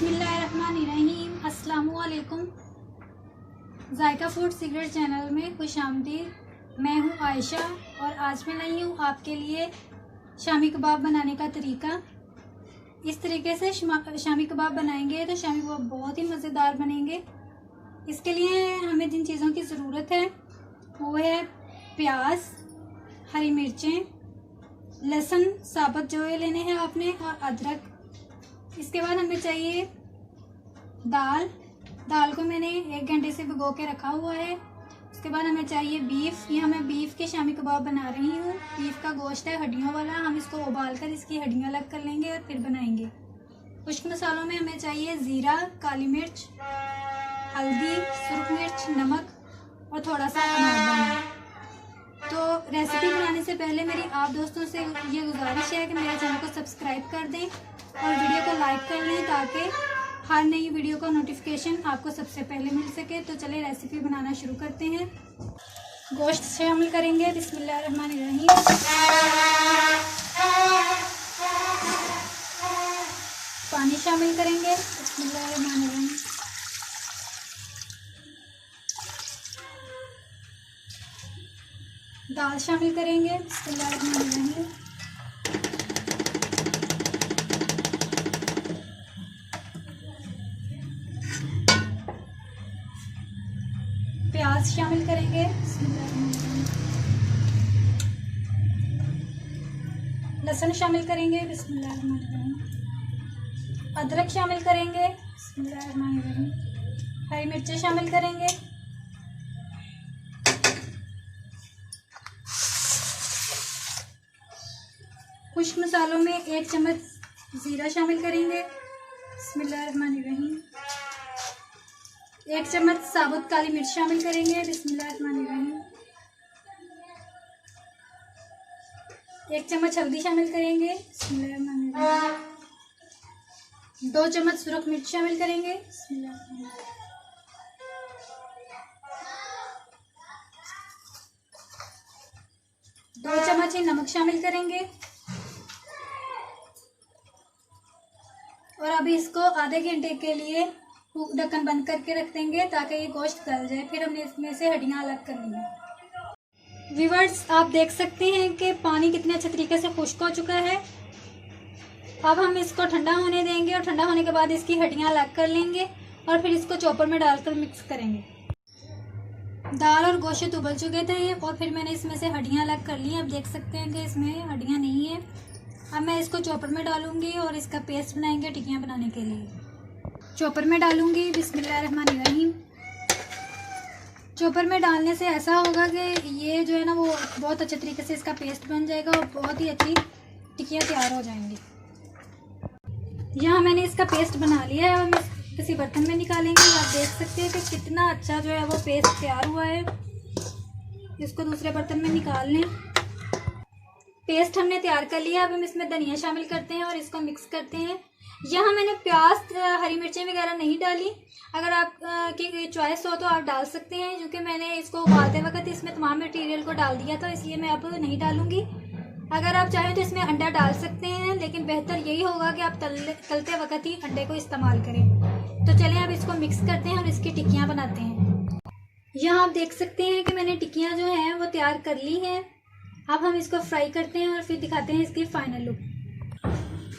बिस्मिल्लाहिर्रहमानिर्रहीम। अस्सलामुअलैकुम। जायका food secret channel में खुश आमदीद। मैं हूँ आयशा और आज मैं लाई हूँ आपके लिए शामी कबाब बनाने का तरीका। इस तरीके से शामी कबाब बनाएंगे तो शामी कबाब बहुत ही मज़ेदार बनेंगे। इसके लिए हमें जिन चीज़ों की ज़रूरत है वो है प्याज, हरी मिर्चें, लहसुन साबुत जो है लेने हैं आपने, और अदरक। इसके बाद हमें चाहिए दाल को मैंने 1 घंटे से भिगो के रखा हुआ है। उसके बाद हमें चाहिए बीफ। यहाँ मैं बीफ के शामी कबाब बना रही हूँ। बीफ का गोश्त है हड्डियों वाला, हम इसको उबाल कर इसकी हड्डियाँ अलग कर लेंगे और फिर बनाएंगे। खुश्क मसालों में हमें चाहिए ज़ीरा, काली मिर्च, हल्दी, सुर्ख मिर्च, नमक और थोड़ा सा अनारदाना। तो रेसिपी बनाने से पहले मेरी आप दोस्तों से ये गुजारिश है कि मेरे चैनल को सब्सक्राइब कर दें और वीडियो को लाइक कर लें ताकि हर नई वीडियो का नोटिफिकेशन आपको सबसे पहले मिल सके। तो चलिए रेसिपी बनाना शुरू करते हैं। गोश्त शामिल करेंगे। बिस्मिल्लाहिर्रहमानिर्रहीम। पानी शामिल करेंगे। बिस्मिल्लाहिर्रहमानिर्रहीम। दाल शामिल करेंगे। बिस्मिल्लाहिर्रहमानिर्रहीम। प्याज शामिल करेंगे। बिस्मिल्लाहिर्रहमानिर्रहीम। लहसुन शामिल करेंगे। बिस्मिल्लाहिर्रहमानिर्रहीम। अदरक शामिल करेंगे। बिस्मिल्लाहिर्रहमानिर्रहीम। हरी मिर्चें शामिल करेंगे। खुश्क मसालों में 1 चम्मच ज़ीरा शामिल करेंगे। बिस्मिल्लाहिर्रहमानिर्रहीम। 1 चम्मच साबुत काली मिर्च शामिल करेंगे। बिस्मिल्लाहिर्रहमानिर्रहीम। 1 चम्मच हल्दी शामिल करेंगे। बिस्मिल्लाहिर्रहमानिर्रहीम। 2 चम्मच सुरख मिर्च शामिल करेंगे। बिस्मिल्लाहिर्रहमानिर्रहीम। 2 चम्मच ही नमक शामिल करेंगे। और अभी इसको आधे घंटे के लिए ढक्कन बंद करके रख देंगे ताकि ये गोश्त गल जाए। फिर हमने इसमें से हड्डियाँ अलग करनी है। व्यूअर्स, आप देख सकते हैं कि पानी कितने अच्छे तरीके से खुश्क हो चुका है। अब हम इसको ठंडा होने देंगे और ठंडा होने के बाद इसकी हड्डियाँ अलग कर लेंगे और फिर इसको चॉपर में डालकर मिक्स करेंगे। दाल और गोश्त उबल चुके थे और फिर मैंने इसमें से हड्डियाँ अलग कर ली। अब देख सकते हैं कि इसमें हड्डियाँ नहीं है। अब मैं इसको चॉपर में डालूंगी और इसका पेस्ट बनाएंगे टिक्कियाँ बनाने के लिए। चॉपर में डालूंगी। बिस्मिल्लाहिर्रहमानिर्रहीम। चॉपर में डालने से ऐसा होगा कि ये जो है ना वो बहुत अच्छे तरीके से इसका पेस्ट बन जाएगा और बहुत ही अच्छी टिक्कियाँ तैयार हो जाएंगी। यहाँ मैंने इसका पेस्ट बना लिया है और हम किसी बर्तन में निकालेंगे। आप देख सकते हैं कि कितना अच्छा जो है वो पेस्ट तैयार हुआ है। इसको दूसरे बर्तन में निकाल लें। पेस्ट हमने तैयार कर लिया। अब हम इसमें धनिया शामिल करते हैं और इसको मिक्स करते हैं। यहाँ मैंने प्याज, हरी मिर्चें वगैरह नहीं डाली। अगर आप की चॉइस हो तो आप डाल सकते हैं, क्योंकि मैंने इसको उबालते वक्त इसमें तमाम मटेरियल को डाल दिया था, इसलिए मैं अब नहीं डालूंगी। अगर आप चाहें तो इसमें अंडा डाल सकते हैं, लेकिन बेहतर यही होगा कि आप तलते वक्त ही अंडे को इस्तेमाल करें। तो चलें अब इसको मिक्स करते हैं और इसकी टिक्कियाँ बनाते हैं। यहाँ आप देख सकते हैं कि मैंने टिक्कियाँ जो हैं वो तैयार कर ली हैं। अब हम इसको फ्राई करते हैं और फिर दिखाते हैं इसकी फाइनल लुक।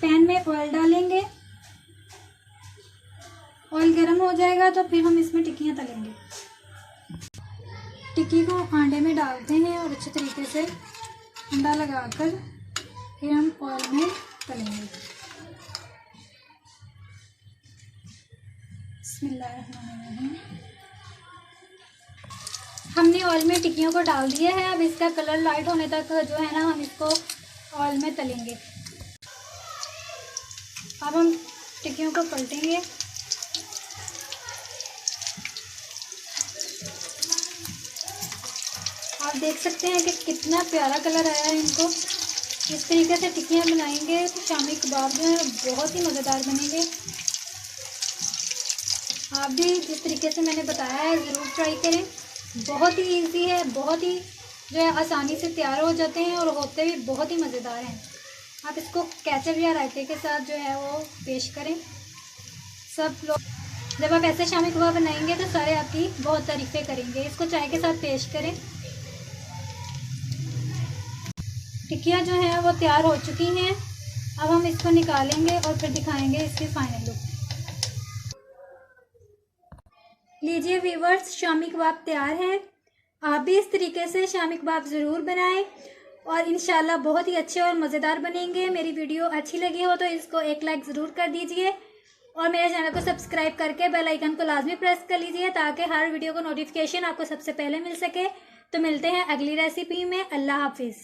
पैन में ऑयल डालेंगे। ऑयल गर्म हो जाएगा तो फिर हम इसमें टिक्कियाँ तलेंगे। टिक्की को आंडे में डालते हैं और अच्छे तरीके से अंडा लगाकर फिर हम ऑयल में तलेंगे। बिस्मिल्लाहिर्रहमानिर्रहीम। हमने ऑयल में टिक्कियों को डाल दिया है। अब इसका कलर लाइट होने तक जो है ना हम इसको ऑयल में तलेंगे। अब हम टिक्कियों को पलटेंगे। आप देख सकते हैं कि कितना प्यारा कलर आया है इनको। इस तरीके से टिक्कियाँ बनाएंगे तो शामी कबाब जो है बहुत ही मज़ेदार बनेंगे। आप भी जिस तरीके से मैंने बताया है ज़रूर ट्राई करें। बहुत ही इजी है, बहुत ही जो है आसानी से तैयार हो जाते हैं और होते भी बहुत ही मज़ेदार हैं। आप इसको केचप या रायते के साथ जो है वो पेश करें। सब लोग जब आप ऐसे शामी कबाब बनाएंगे तो सारे आपकी बहुत तारीफ़ें करेंगे। इसको चाय के साथ पेश करें। टिक्कियाँ जो हैं वो तैयार हो चुकी हैं। अब हम इसको निकालेंगे और फिर दिखाएंगे इसकी फाइनल लुक। लीजिए व्यूअर्स, शामी कबाब तैयार है। आप भी इस तरीके से शामी कबाब ज़रूर बनाएं और इंशाल्लाह बहुत ही अच्छे और मज़ेदार बनेंगे। मेरी वीडियो अच्छी लगी हो तो इसको एक लाइक ज़रूर कर दीजिए और मेरे चैनल को सब्सक्राइब करके बेल आइकन को लाजमी प्रेस कर लीजिए ताकि हर वीडियो को नोटिफिकेशन आपको सबसे पहले मिल सके। तो मिलते हैं अगली रेसिपी में। अल्लाह हाफिज़।